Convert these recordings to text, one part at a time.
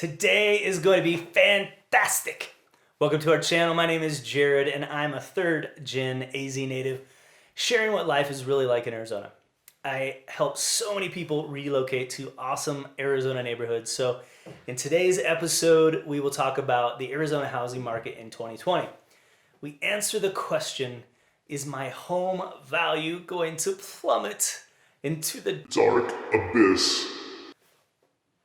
Today is going to be fantastic. Welcome to our channel. My name is Jarrod and I'm a third gen AZ native sharing what life is really like in Arizona. I help so many people relocate to awesome Arizona neighborhoods. So in today's episode, we will talk about the Arizona housing market in 2020. We answer the question, is my home value going to plummet into the dark abyss?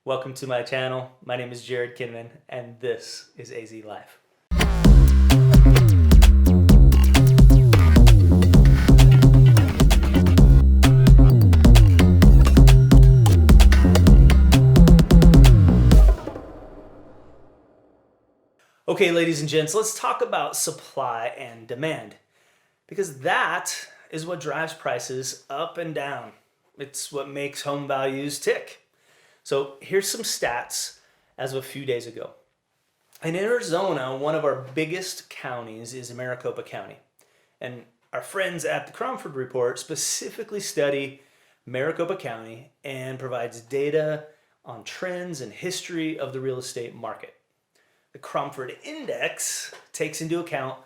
Welcome to my channel. My name is Jarrod Kinman, and this is AZ Life. Okay, ladies and gents, let's talk about supply and demand, because that is what drives prices up and down. It's what makes home values tick. So here's some stats as of a few days ago. In Arizona, one of our biggest counties is Maricopa County. And our friends at the Cromford Report specifically study Maricopa County and provides data on trends and history of the real estate market. The Cromford Index takes into account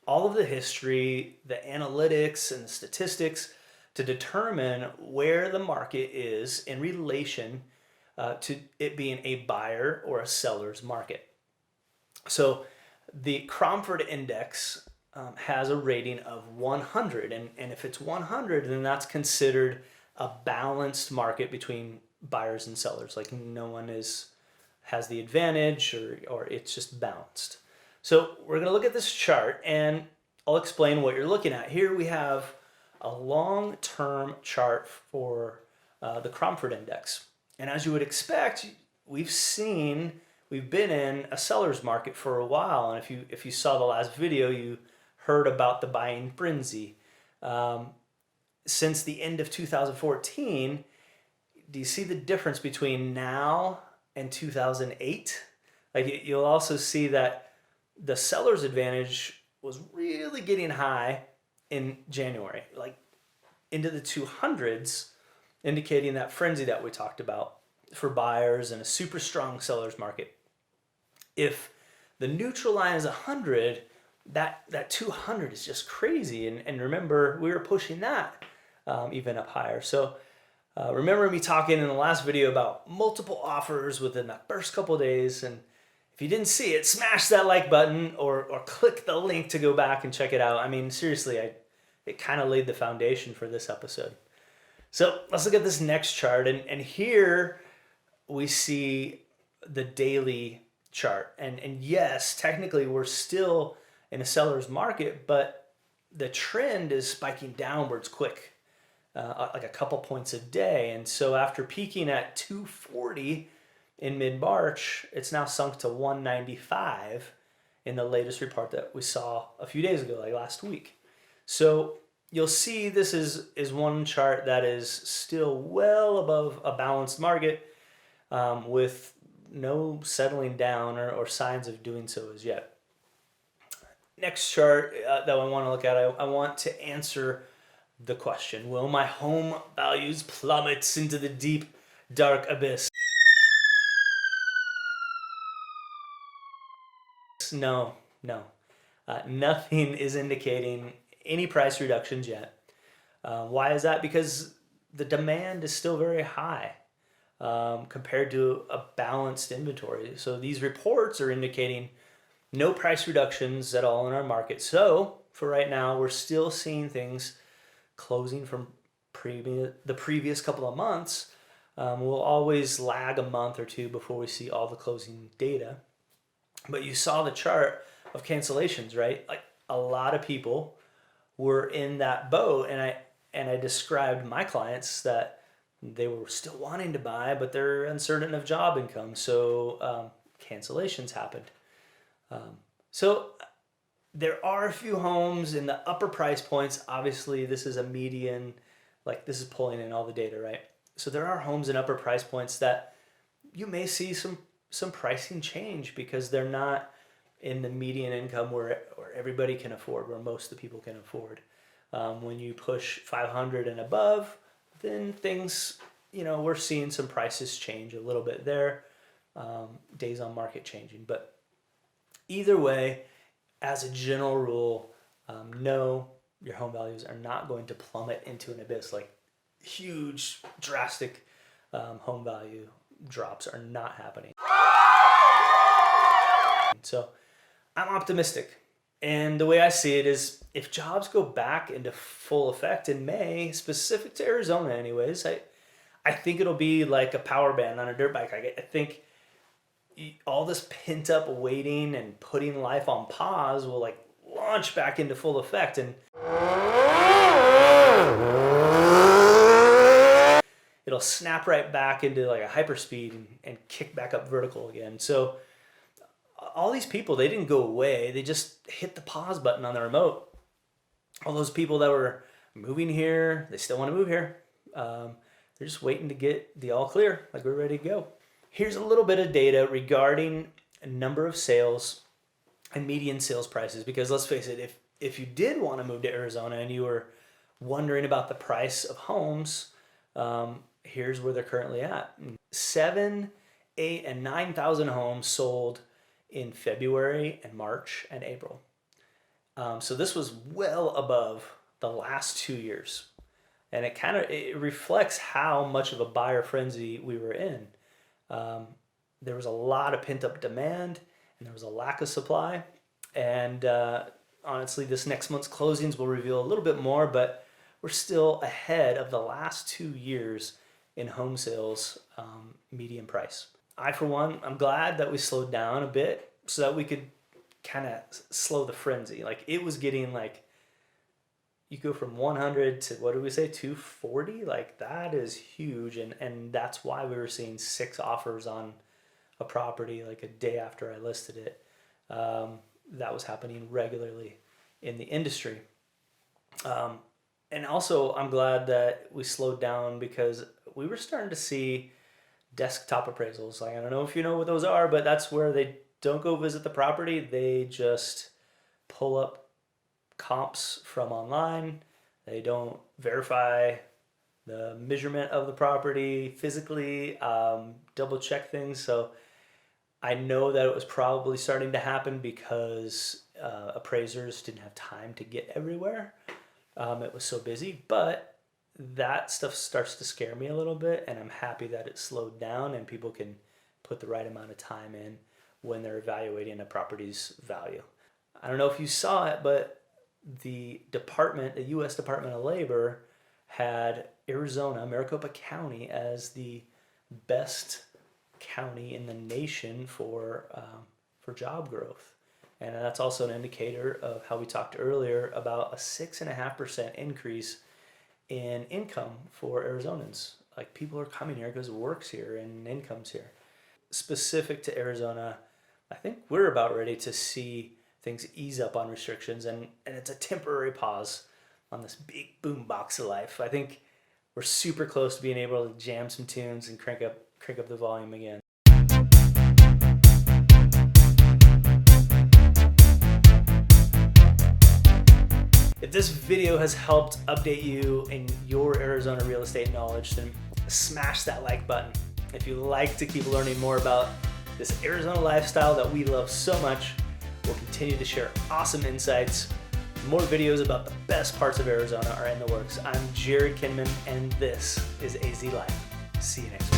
all of the history, the analytics, and the statistics to determine where the market is in relation to it being a buyer or a seller's market. So the Cromford Index has a rating of 100, and if it's 100, then that's considered a balanced market between buyers and sellers. Like no one has the advantage, or it's just balanced. So we're going to look at this chart, and I'll explain what you're looking at. Here we have a long-term chart for the Cromford Index. And as you would expect, we've been in a seller's market for a while. And if you saw the last video, you heard about the buying frenzy. Since the end of 2014, do you see the difference between now and 2008? Like you'll also see that the seller's advantage was really getting high in January, like into the 200s, indicating that frenzy that we talked about for buyers and a super strong seller's market. If the neutral line is 100, that 200 is just crazy. And remember, we were pushing that even up higher. So remember me talking in the last video about multiple offers within the first couple of days. And if you didn't see it, smash that like button or click the link to go back and check it out. I mean, seriously, it kind of laid the foundation for this episode. So let's look at this next chart. And here we see the daily chart. And yes, technically we're still in a seller's market, but the trend is spiking downwards quick, like a couple points a day. And so after peaking at 240 in mid-March, it's now sunk to 195 in the latest report that we saw a few days ago, like last week. So you'll see this is one chart that is still well above a balanced market, with no settling down or signs of doing so as yet. Next chart that I want to look at, I want to answer the question, will my home values plummet into the deep, dark abyss? No. Nothing is indicating any price reductions yet. Why is that? Because the demand is still very high compared to a balanced inventory. So these reports are indicating no price reductions at all in our market. So for right now, we're still seeing things closing from the previous couple of months. We'll always lag a month or two before we see all the closing data. But you saw the chart of cancellations, right? Like a lot of people were in that boat, and I described my clients that they were still wanting to buy, but they're uncertain of job income, so cancellations happened. So there are a few homes in the upper price points. Obviously, this is a median, like this is pulling in all the data, right? So there are homes in upper price points that you may see some pricing change because they're not in the median income where everybody can afford, where most of the people can afford. When you push 500 and above, then things, we're seeing some prices change a little bit there. days on market changing. But either way, as a general rule, no, your home values are not going to plummet into an abyss. Like huge, drastic home value drops are not happening. So I'm optimistic. And the way I see it is if jobs go back into full effect in May, specific to Arizona anyways, I think it'll be like a power band on a dirt bike. I think all this pent up waiting and putting life on pause will like launch back into full effect, and it'll snap right back into like a hyperspeed and kick back up vertical again. So all these people, they didn't go away. They just hit the pause button on the remote. All those people that were moving here, they still want to move here. They're just waiting to get the all clear, like we're ready to go. Here's a little bit of data regarding a number of sales and median sales prices, because let's face it, if you did want to move to Arizona and you were wondering about the price of homes, here's where they're currently at. 7, 8, and 9,000 homes sold in February and March and April. So this was well above the last 2 years. And it reflects how much of a buyer frenzy we were in. There was a lot of pent up demand and there was a lack of supply. And honestly, this next month's closings will reveal a little bit more, but we're still ahead of the last 2 years in home sales median price. I, for one, I'm glad that we slowed down a bit so that we could kind of slow the frenzy. Like it was getting like, you go from 100 to, what did we say, 240? Like that is huge. And that's why we were seeing 6 offers on a property like a day after I listed it. That was happening regularly in the industry. And also I'm glad that we slowed down because we were starting to see desktop appraisals. Like, I don't know if you know what those are, but that's where they don't go visit the property. They just pull up comps from online. They don't verify the measurement of the property physically, double check things. So I know that it was probably starting to happen because appraisers didn't have time to get everywhere. It was so busy, but that stuff starts to scare me a little bit, and I'm happy that it slowed down and people can put the right amount of time in when they're evaluating a property's value. I don't know if you saw it, but the U.S. Department of Labor had Arizona, Maricopa County, as the best county in the nation for job growth. And that's also an indicator of how we talked earlier about a 6.5% increase in income for Arizonans. Like people are coming here because work's here and income's here. Specific to Arizona, I think we're about ready to see things ease up on restrictions, and it's a temporary pause on this big boom box of life. I think we're super close to being able to jam some tunes and crank up the volume again. If this video has helped update you in your Arizona real estate knowledge, then smash that like button. If you like to keep learning more about this Arizona lifestyle that we love so much, we'll continue to share awesome insights. More videos about the best parts of Arizona are in the works. I'm Jarrod Kinman, and this is AZ Life. See you next week.